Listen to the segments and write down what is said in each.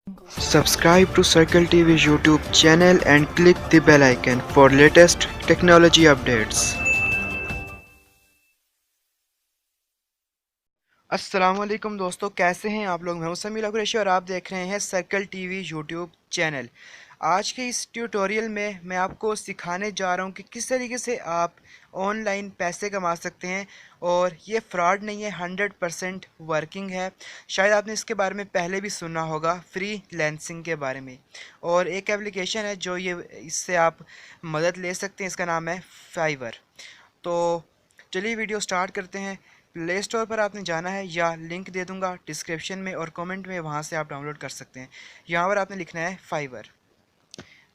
Subscribe to Circle TV YouTube channel and click the bell icon for latest technology updates. अस्सलाम वालेकुम दोस्तों, कैसे हैं आप लोग। मैं हूं समीर कुरैशी और आप देख रहे हैं सर्कल टीवी यूट्यूब चैनल। आज के इस ट्यूटोरियल में मैं आपको सिखाने जा रहा हूं कि किस तरीके से आप ऑनलाइन पैसे कमा सकते हैं और ये फ्रॉड नहीं है, 100% वर्किंग है। शायद आपने इसके बारे में पहले भी सुना होगा, फ्री लैंसिंग के बारे में। और एक एप्लीकेशन है जो ये इससे आप मदद ले सकते हैं, इसका नाम है फाइवर। तो चलिए वीडियो स्टार्ट करते हैं। प्ले स्टोर पर आपने जाना है, या लिंक दे दूंगा डिस्क्रिप्शन में और कमेंट में, वहाँ से आप डाउनलोड कर सकते हैं। यहाँ पर आपने लिखना है फाइवर।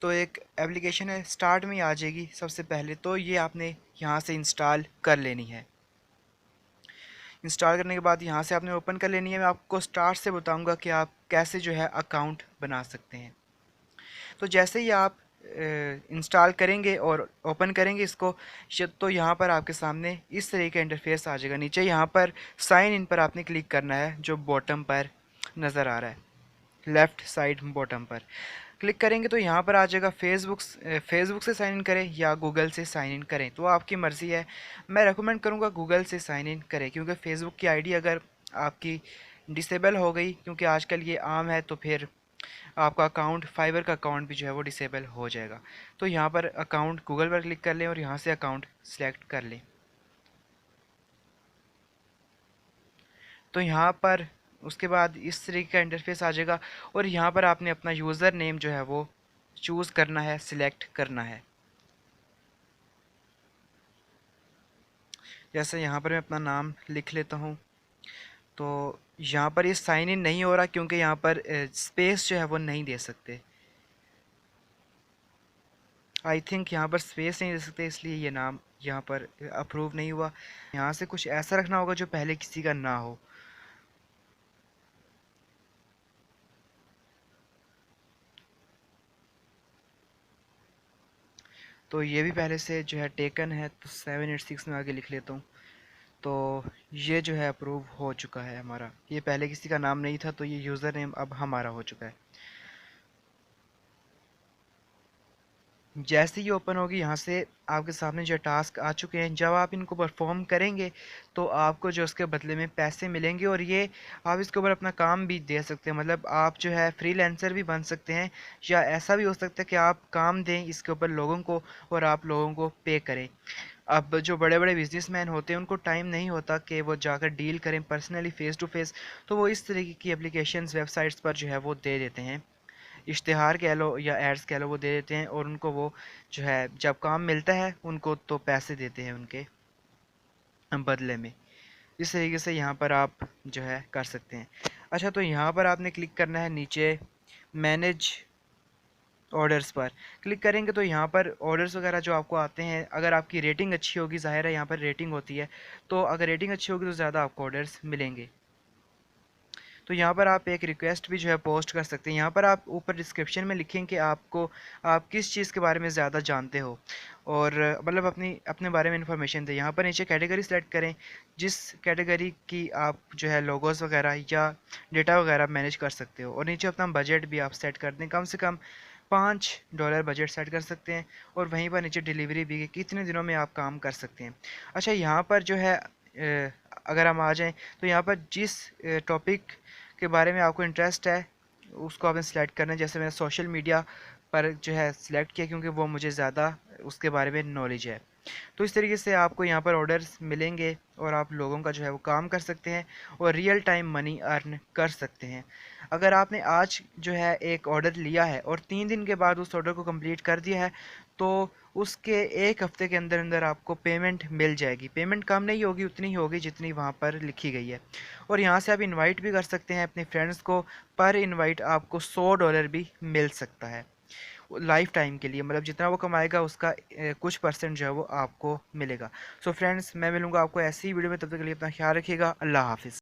तो एक एप्लीकेशन है, स्टार्ट में आ जाएगी सबसे पहले। तो ये आपने यहाँ से इंस्टॉल कर लेनी है। इंस्टॉल करने के बाद यहाँ से आपने ओपन कर लेनी है। मैं आपको स्टार्ट से बताऊँगा कि आप कैसे जो है अकाउंट बना सकते हैं। तो जैसे ही आप इंस्टॉल करेंगे और ओपन करेंगे इसको, तो यहाँ पर आपके सामने इस तरह का इंटरफेस आ जाएगा। नीचे यहाँ पर साइन इन पर आपने क्लिक करना है, जो बॉटम पर नज़र आ रहा है, लेफ़्ट साइड बॉटम पर क्लिक करेंगे तो यहाँ पर आ जाएगा फेसबुक से साइन इन करें या गूगल से साइन इन करें, तो आपकी मर्ज़ी है। मैं रेकमेंड करूँगा गूगल से साइन इन करें, क्योंकि फेसबुक की आईडी अगर आपकी डिसेबल हो गई, क्योंकि आजकल ये आम है, तो फिर आपका अकाउंट, फाइवर का अकाउंट भी जो है वो डिसेबल हो जाएगा। तो यहाँ पर अकाउंट गूगल पर क्लिक कर लें और यहाँ से अकाउंट सेलेक्ट कर लें। तो यहाँ पर उसके बाद इस तरीके का इंटरफेस आ जाएगा और यहाँ पर आपने अपना यूज़र नेम जो है वो चूज़ करना है, सिलेक्ट करना है। जैसे यहाँ पर मैं अपना नाम लिख लेता हूँ। तो यहाँ पर ये साइन इन नहीं हो रहा, क्योंकि यहाँ पर स्पेस जो है वो नहीं दे सकते। आई थिंक यहाँ पर स्पेस नहीं दे सकते, इसलिए ये नाम यहाँ पर अप्रूव नहीं हुआ। यहाँ से कुछ ऐसा रखना होगा जो पहले किसी का ना हो। तो ये भी पहले से जो है टेकन है, तो 786 में आगे लिख लेता हूँ। तो ये जो है अप्रूव हो चुका है हमारा। ये पहले किसी का नाम नहीं था, तो ये यूज़र नेम अब हमारा हो चुका है। जैसे ही ओपन होगी, यहाँ से आपके सामने जो टास्क आ चुके हैं। जब आप इनको परफॉर्म करेंगे तो आपको जो उसके बदले में पैसे मिलेंगे, और ये आप इसके ऊपर अपना काम भी दे सकते हैं। मतलब आप जो है फ्रीलांसर भी बन सकते हैं, या ऐसा भी हो सकता है कि आप काम दें इसके ऊपर लोगों को और आप लोगों को पे करें। अब जो बड़े बड़े बिजनेसमैन होते हैं, उनको टाइम नहीं होता कि वो जाकर डील करें पर्सनली, फेस टू फेस। तो वो इस तरीके की एप्लीकेशंस, वेबसाइट्स पर जो है वो दे देते हैं, इश्तिहार कह लो या एड्स कह लो, वो दे देते हैं। और उनको वो जो है जब काम मिलता है उनको तो पैसे देते हैं उनके बदले में। इस तरीके से यहाँ पर आप जो है कर सकते हैं। अच्छा, तो यहाँ पर आपने क्लिक करना है नीचे मैनेज ऑर्डर्स पर। क्लिक करेंगे तो यहाँ पर ऑर्डर्स वगैरह जो आपको आते हैं, अगर आपकी रेटिंग अच्छी होगी, ज़ाहिर है यहाँ पर रेटिंग होती है, तो अगर रेटिंग अच्छी होगी तो ज़्यादा आपको ऑर्डर्स मिलेंगे। तो यहाँ पर आप एक रिक्वेस्ट भी जो है पोस्ट कर सकते हैं। यहाँ पर आप ऊपर डिस्क्रिप्शन में लिखें कि आप किस चीज़ के बारे में ज़्यादा जानते हो, और मतलब अपने बारे में इंफॉर्मेशन दें। यहाँ पर नीचे कैटेगरी सेलेक्ट करें, जिस कैटेगरी की आप जो है लोगोस वगैरह या डेटा वगैरह मैनेज कर सकते हो। और नीचे अपना बजट भी आप सेट कर दें, कम से कम $5 बजट सेट कर सकते हैं। और वहीं पर नीचे डिलीवरी भी, कितने दिनों में आप काम कर सकते हैं। अच्छा, यहाँ पर जो है अगर हम आ जाएं, तो यहाँ पर जिस टॉपिक के बारे में आपको इंटरेस्ट है उसको आपने सेलेक्ट करना है। जैसे मैंने सोशल मीडिया पर जो है सिलेक्ट किया, क्योंकि वो मुझे ज़्यादा उसके बारे में नॉलेज है। तो इस तरीके से आपको यहाँ पर ऑर्डर्स मिलेंगे और आप लोगों का जो है वो काम कर सकते हैं और रियल टाइम मनी अर्न कर सकते हैं। अगर आपने आज जो है एक ऑर्डर लिया है और 3 दिन के बाद उस ऑर्डर को कंप्लीट कर दिया है, तो उसके 1 हफ्ते के अंदर अंदर आपको पेमेंट मिल जाएगी। पेमेंट कम नहीं होगी, उतनी ही होगी जितनी वहाँ पर लिखी गई है। और यहाँ से आप इनवाइट भी कर सकते हैं अपने फ्रेंड्स को। पर इनवाइट आपको $100 भी मिल सकता है लाइफ टाइम के लिए। मतलब जितना वो कमाएगा उसका कुछ परसेंट जो है वो आपको मिलेगा। सो फ्रेंड्स, मैं मिलूँगा आपको ऐसी ही वीडियो में, तब तक के लिए अपना ख्याल रखिएगा। अल्लाह हाफिज़।